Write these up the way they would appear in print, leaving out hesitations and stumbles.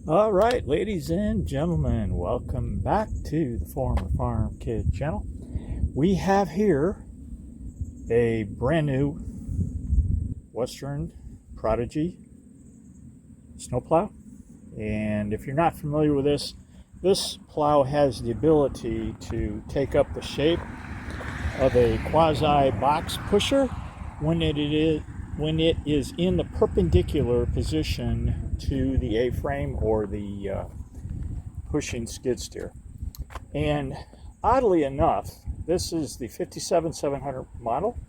All right, ladies and gentlemen, welcome back to the Former Farm Kid channel. We have here a brand new Western Prodigy snowplow. And if you're not familiar with this plow has the ability to take up the shape of a quasi box pusher when it is in the perpendicular position to the A-frame or the pushing skid steer. And oddly enough, this is the 57-700 model.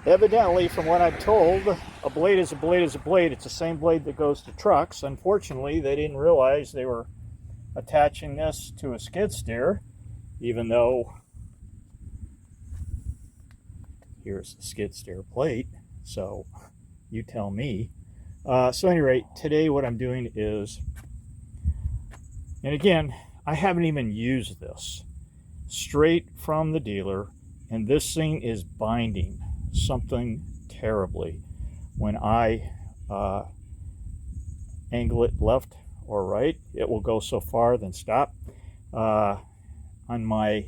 Evidently, from what I'm told, a blade is a blade is a blade. It's the same blade that goes to trucks. Unfortunately, they didn't realize they were attaching this to a skid steer, even though here's the skid steer plate. So you tell me. So at any rate, today what I'm doing is, and again, I haven't even used this, straight from the dealer, and this thing is binding something terribly. When I angle it left or right, it will go so far, then stop. On my,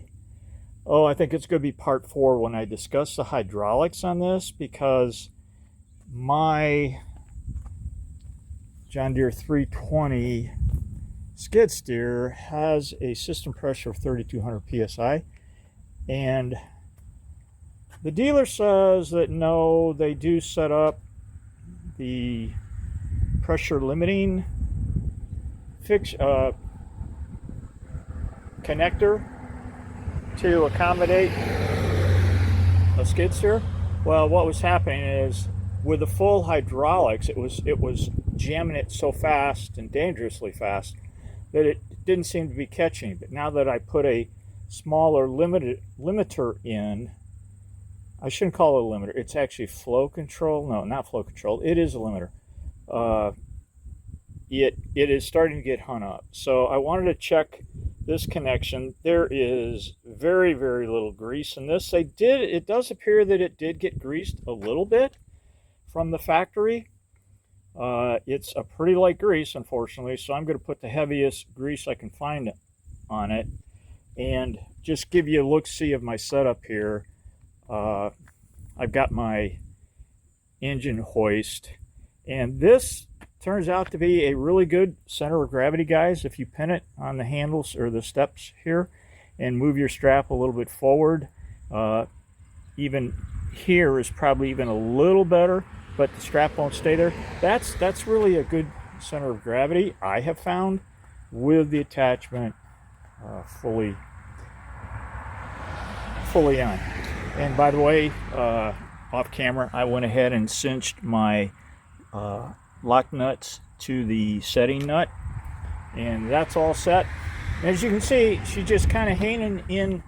I think it's going to be part 4 when I discuss the hydraulics on this, because my John Deere 320 skid steer has a system pressure of 3,200 psi, and the dealer says that no, they do set up the pressure limiting connector to accommodate a skid steer. Well, what was happening is, with the full hydraulics, it was jamming it so fast and dangerously fast that it didn't seem to be catching. But now that I put a smaller limiter in, I shouldn't call it a limiter, it's actually flow control. No, not flow control, it is a limiter. It is starting to get hung up. So I wanted to check this connection. There is very, very little grease in this. It does appear that it did get greased a little bit from the factory. It's a pretty light grease, unfortunately, so I'm going to put the heaviest grease I can find on it and just give you a look-see of my setup here. I've got my engine hoist, and this turns out to be a really good center of gravity, guys. If you pin it on the handles or the steps here and move your strap a little bit forward, even here is probably even a little better, but the strap won't stay there. That's really a good center of gravity, I have found, with the attachment fully on. And by the way, off camera, I went ahead and cinched my lock nuts to the setting nut, and that's all set. And as you can see, she's just kind of hanging in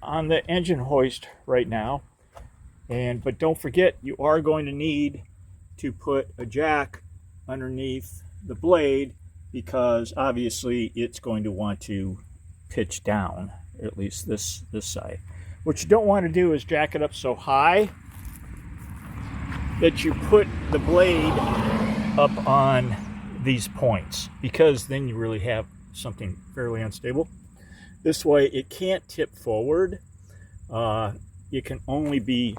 on the engine hoist right now. But don't forget, you are going to need to put a jack underneath the blade, because obviously it's going to want to pitch down, at least this side. What you don't want to do is jack it up so high that you put the blade up on these points, because then you really have something fairly unstable. This way it can't tip forward. It can only be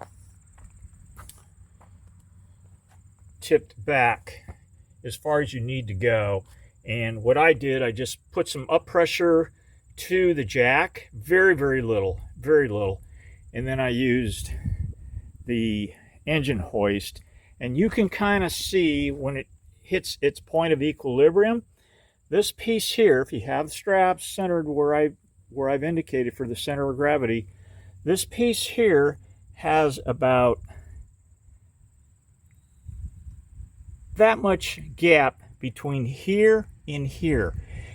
tipped back as far as you need to go. And what I did, I just put some up pressure to the jack, very, very little, and then I used the engine hoist, and you can kind of see when it hits its point of equilibrium. This piece here, if you have the straps centered where I've indicated for the center of gravity, this piece here has about that much gap between here and here.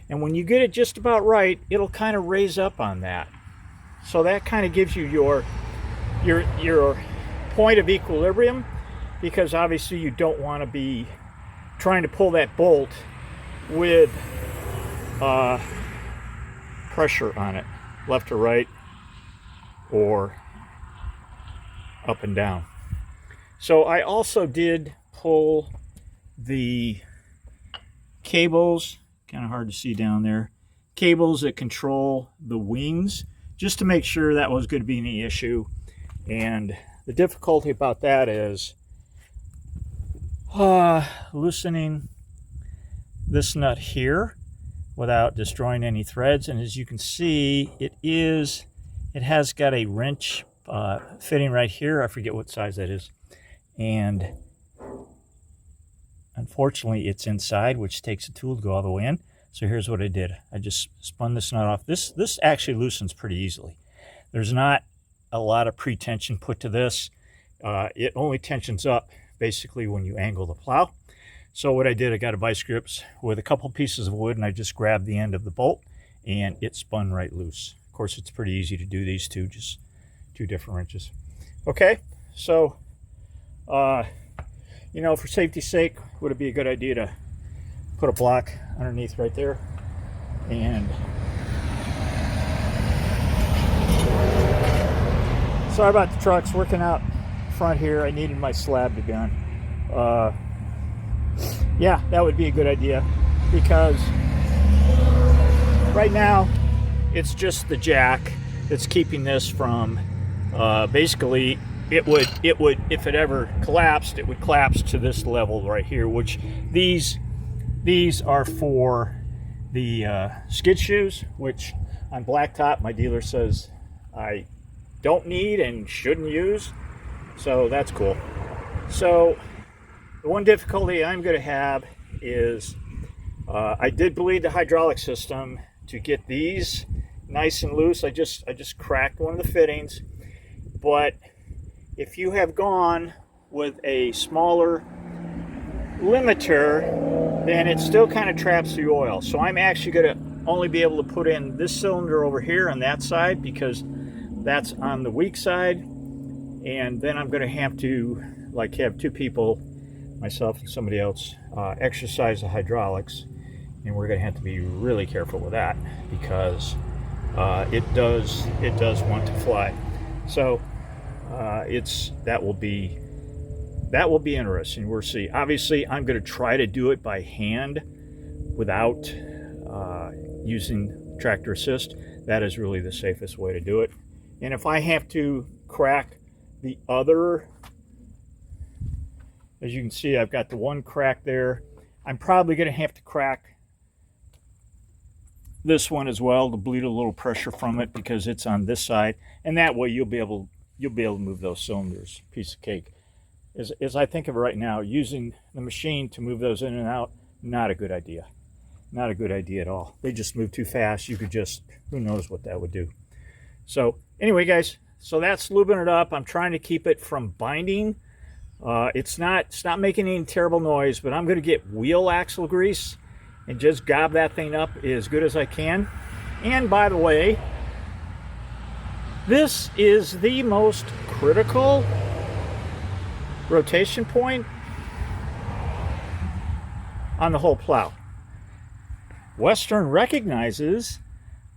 And when you get it just about right, it'll kind of raise up on that. So that kind of gives you your point of equilibrium, because obviously you don't want to be trying to pull that bolt with pressure on it, left or right, or up and down. So I also did pull the cables, kind of hard to see down there, cables that control the wings, just to make sure that was going to be any issue. And the difficulty about that is loosening this nut here without destroying any threads. And as you can see, it has got a wrench fitting right here. I forget what size that is. And unfortunately, it's inside, which takes a tool to go all the way in. So here's what I did. I just spun this nut off. This actually loosens pretty easily. There's not a lot of pre-tension put to this. It only tensions up basically when you angle the plow. So what I did, I got a vice grips with a couple pieces of wood, and I just grabbed the end of the bolt, and it spun right loose. Of course, it's pretty easy to do these two, just 2 different wrenches. Okay, so you know, for safety's sake, would it be a good idea to put a block underneath right there? And sorry about the trucks working out front here. I needed my slab to be on. Yeah, that would be a good idea, because right now it's just the jack that's keeping this from basically it would if it ever collapsed, it would collapse to this level right here, which these are for the skid shoes, which on blacktop my dealer says I don't need and shouldn't use, so that's cool. So the one difficulty I'm going to have is I did bleed the hydraulic system to get these nice and loose. I just cracked one of the fittings, but if you have gone with a smaller limiter, then it still kind of traps the oil. So I'm actually going to only be able to put in this cylinder over here on that side, because that's on the weak side, and then I'm going to have to have 2 people, myself and somebody else, exercise the hydraulics, and we're going to have to be really careful with that, because it does want to fly. So that will be interesting. We'll see. Obviously, I'm going to try to do it by hand without using tractor assist. That is really the safest way to do it. And if I have to crack the other, as you can see, I've got the one crack there. I'm probably going to have to crack this one as well to bleed a little pressure from it, because it's on this side, and that way you'll be able to move those cylinders. Piece of cake. As I think of it right now, using the machine to move those in and out, not a good idea. Not a good idea at all. They just move too fast. You could just, who knows what that would do. So anyway, guys, so that's lubing it up. I'm trying to keep it from binding. It's not making any terrible noise, but I'm going to get wheel axle grease and just gob that thing up as good as I can. And by the way, this is the most critical rotation point on the whole plow. Western recognizes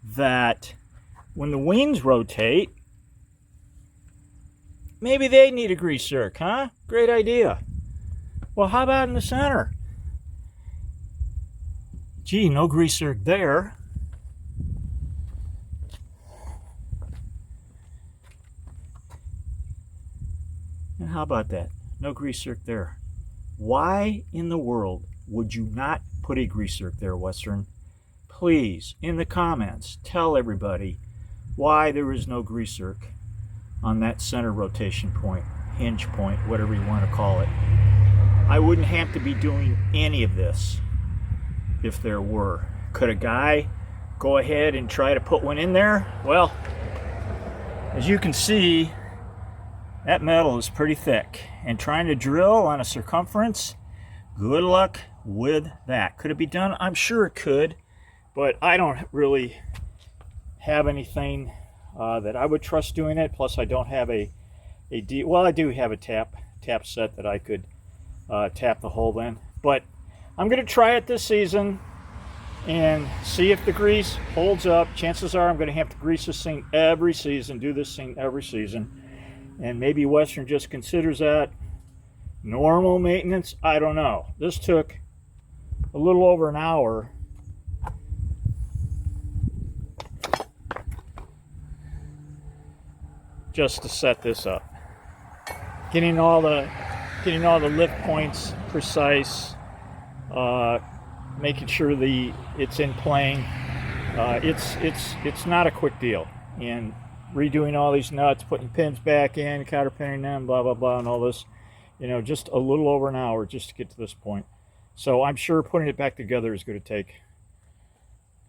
that when the wings rotate, maybe they need a grease zerk, huh? Great idea. Well, how about in the center? Gee, no grease zerk there. And how about that? No grease zerk there. Why in the world would you not put a grease zerk there, Western? Please, in the comments, tell everybody why there is no grease zerk on that center rotation point, hinge point, whatever you want to call it. I wouldn't have to be doing any of this if there were. Could a guy go ahead and try to put one in there? Well, as you can see, that metal is pretty thick, and trying to drill on a circumference, good luck with that. Could it be done? I'm sure it could, but I don't really have anything that I would trust doing it. Plus, I don't have well, I do have a tap set that I could tap the hole in, but I'm going to try it this season and see if the grease holds up. Chances are I'm going to have to grease this thing every season, do this thing every season. And maybe Western just considers that Normal maintenance, I don't know. This took a little over an hour just to set this up. Getting all the lift points precise, making sure it's in plane. It's not a quick deal, and redoing all these nuts, putting pins back in, counterpinning them, blah blah blah, and all this. Just a little over an hour just to get to this point. So I'm sure putting it back together is going to take,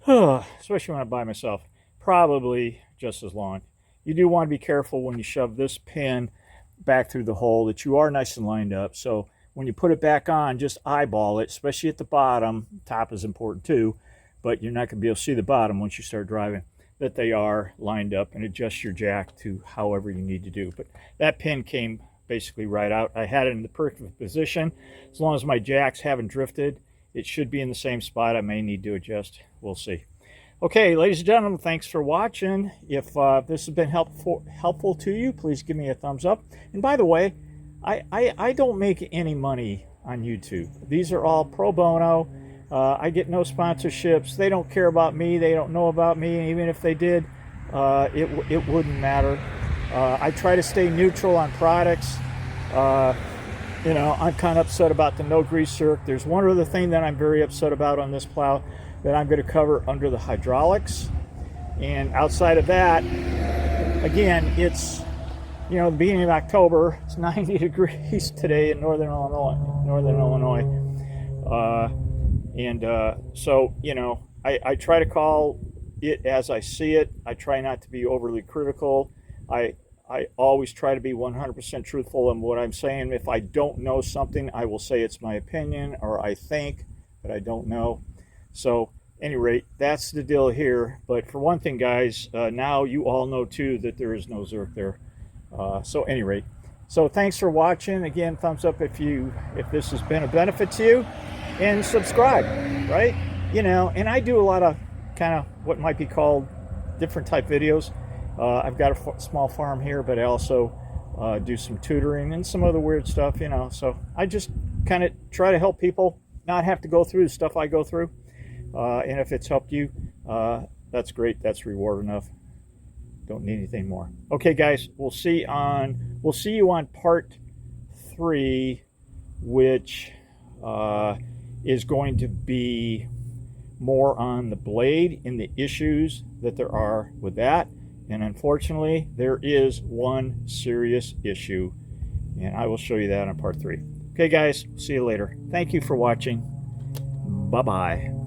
especially when I'm by myself, probably just as long. You do want to be careful when you shove this pin back through the hole that you are nice and lined up. So when you put it back on, just eyeball it, especially at the bottom. Top is important too, but you're not going to be able to see the bottom once you start driving, that they are lined up, and adjust your jack to however you need to do. But that pin came basically right out. I had it in the perfect position. As long as my jacks haven't drifted, it should be in the same spot. I may need to adjust. We'll see. Okay, ladies and gentlemen, thanks for watching. If this has been helpful to you, please give me a thumbs up. And by the way, I don't make any money on YouTube. These are all pro bono. I get no sponsorships. They don't care about me. They don't know about me. And even if they did, it wouldn't matter. I try to stay neutral on products. I'm kind of upset about the no grease zerk. There's one other thing that I'm very upset about on this plow that I'm going to cover under the hydraulics. And outside of that, again, it's the beginning of October. It's 90 degrees today in northern Illinois. So I try to call it as I see it. I try not to be overly critical. I always try to be 100% truthful in what I'm saying. If I don't know something, I will say it's my opinion, or I think, but I don't know. So, any rate, that's the deal here. But for one thing, guys, now you all know too that there is no zerk there. Any rate, so thanks for watching. Again, thumbs up if this has been a benefit to you, and subscribe. Right? And I do a lot of kind of what might be called different type videos. I've got a small farm here, but I also do some tutoring and some other weird stuff. So I just kind of try to help people not have to go through the stuff I go through. And if it's helped you, that's great. That's reward enough. Don't need anything more. Okay, guys, we'll see you on part 3, which is going to be more on the blade and the issues that there are with that. And unfortunately, there is one serious issue, and I will show you that on part 3. Okay, guys, see you later. Thank you for watching. Bye-bye.